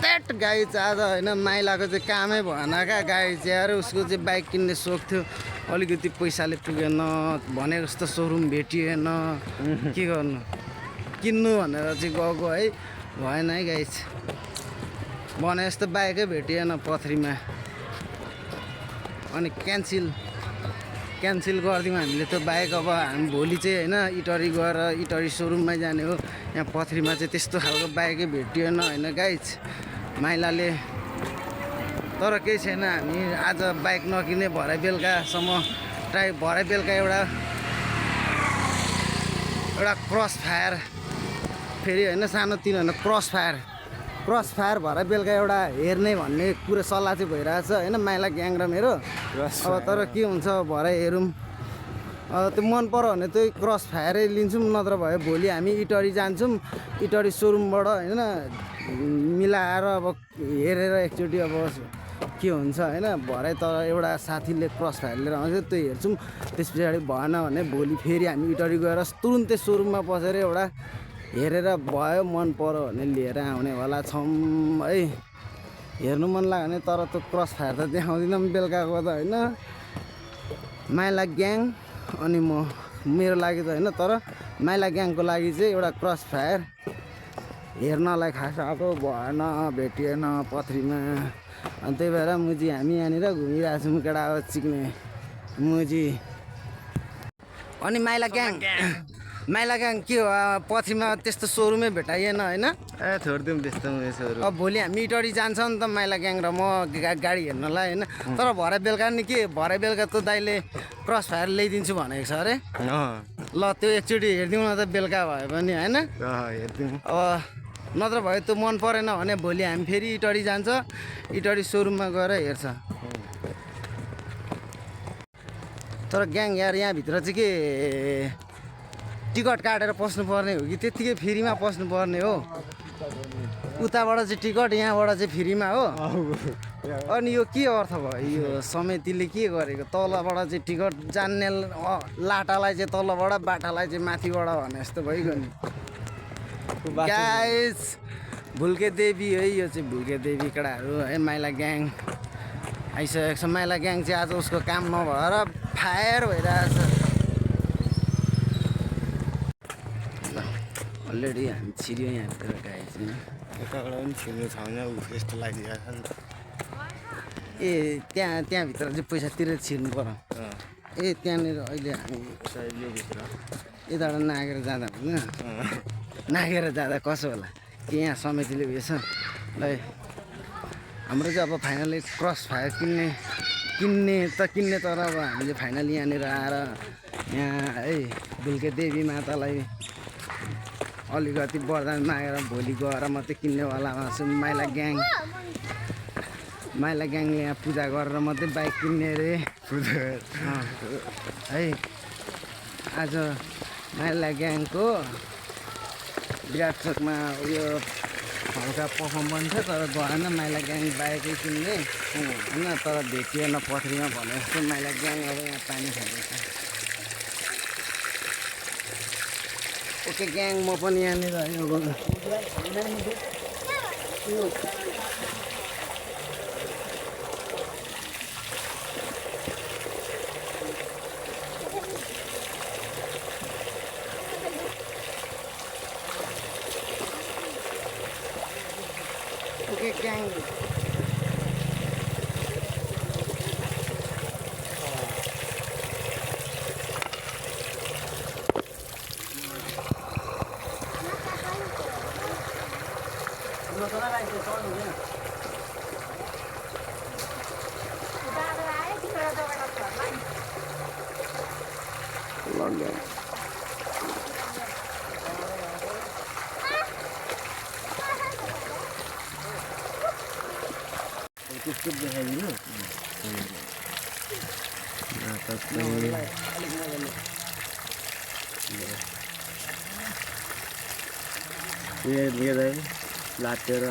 त्यट गाई चाहिँ आज होइन माइलाको चाहिँ कामै भएन क्या गाई चाहिँ अरे उसको चाहिँ बाइक किन्ने सोख थियो अलिकति पैसाले पुगेन भनेको जस्तो सोरुम भेटिएन के गर्नु किन्नु भनेर चाहिँ गएको है भएन है गाई चाहिँ भने जस्तो बाइकै भेटिएन पथरीमा अनि क्यान्सिल गरिदिउँ हामीले त्यो बाइक अब हामी भोलि चाहिँ होइन इटरी गएर इटरी सोरुममै जाने हो यहाँ पथरीमा चाहिँ त्यस्तो खालको बाइकै भेटिएन होइन गाइज माइलाले तर केही छैन हामी आज बाइक नकिने भरे बेलुकासम्म भरे बेलुका एउटा क्रस फायर फेरि होइन सानो तिनो होइन क्रस फायर भएर बेलुका एउटा हेर्ने भन्ने कुरा सल्लाह चाहिँ भइरहेछ होइन माइला ग्याङ र मेरो अब तर के हुन्छ भरे हेरौँ त्यो मन पऱ्यो भने त्यही क्रस फायरै लिन्छौँ नत्र भए भोलि हामी इटरी जान्छौँ इटरी सोरुमबाट होइन मिलाएर अब हेरेर एकचोटि अब के हुन्छ होइन भरे तर एउटा साथीले क्रस फायर लिएर आउँछ त्यो हेर्छौँ त्यस पछाडि भएन भने भोलि फेरि हामी इटरी गएर तुरुन्तै सोरुममा पसेर एउटा हेरेर भयो मन पऱ्यो भने लिएर आउनेवाला छौँ है हेर्नु मन लाग्यो भने तर त्यो क्रस फायर त देखाउँदिनँ बेलुकाको त होइन माइला ग्याङ अनि मेरो लागि त होइन तर माइला ग्याङको लागि चाहिँ एउटा क्रस फायर हेर्नलाई खास आएको भएन भेटिएन पथरीमा अनि त्यही भएर मुजी हामी यहाँनिर घुमिरहेको छौँ केटा अब चिक्ने मुजी अनि माइला ग्याङ के हो पथरीमा त्यस्तो सोरुमै भेटाइएन होइन छोडिदिउँ त्यस्तो अब भोलि हामी इटरी जान्छ नि त माइला ग्याङ र म गाडी हेर्नलाई होइन तर भरे बेलुका नि के भरे बेलुका त दाइले क्रस फायर ल्याइदिन्छु भनेको छ अरे ल त्यो एकचोटि हेरिदिउँ न त बेलुका भयो भने होइन हेरिदिउँ अब नत्र भए त्यो मन परेन भने भोलि हामी फेरि इटरी जान्छ इटरी सोरुममा गएर हेर्छ तर ग्याङ यार यहाँभित्र चाहिँ के टिकट काटेर पस्नुपर्ने हो कि त्यत्तिकै फ्रीमा पस्नुपर्ने हो उताबाट चाहिँ टिकट यहाँबाट चाहिँ फ्रीमा हो अनि यो के अर्थ भयो यो समितिले के गरेको तलबाट चाहिँ टिकट जान्ने लाटालाई चाहिँ तलबाट बाटालाई चाहिँ माथिबाट भने जस्तो भइगयो नि गाइस भुल्के देवी है यो चाहिँ भुल्के देवी केटाहरू है माइला ग्याङ आइसकेको छ माइला ग्याङ चाहिँ आज उसको काम नभएर फायर भइरहेछ अलरेडी हामी छिर्यो यहाँभित्र गाई चाहिँ यताबाट पनि छिर्नु छ भने यस्तो लागिरहेको छ नि त ए त्यहाँभित्र चाहिँ पैसा तिरेर छिर्नु पर्यो ए त्यहाँनिर अहिले हामी यताबाट नागेर जाँदा होइन नागेर जाँदा कसो होला कि यहाँ समितिले उयो छ ल हाम्रो चाहिँ अब फाइनली क्रस फायर किन्ने तर अब हामीले फाइनली यहाँनिर आएर यहाँ है भुल्के देवी मातालाई अलिकति वरदान मागेर भोलि गएर मात्रै किन्नेवालामा छु माइला ग्याङले यहाँ पूजा गरेर मात्रै बाइक किन्ने अरे है आज माइला ग्याङको विराट चोकमा उयो हल्का पर्फर्म पनि थियो तर भएन माइला ग्याङ बाइकै किन्ने होइन तर भेटिएन पथरीमा भने जस्तो माइला ग्याङ अब यहाँ पानी खाँदैछ ओके ग्याङ म पनि यहाँनिर ओके ग्याङ त्यस्तो देखाइदिनु लातेर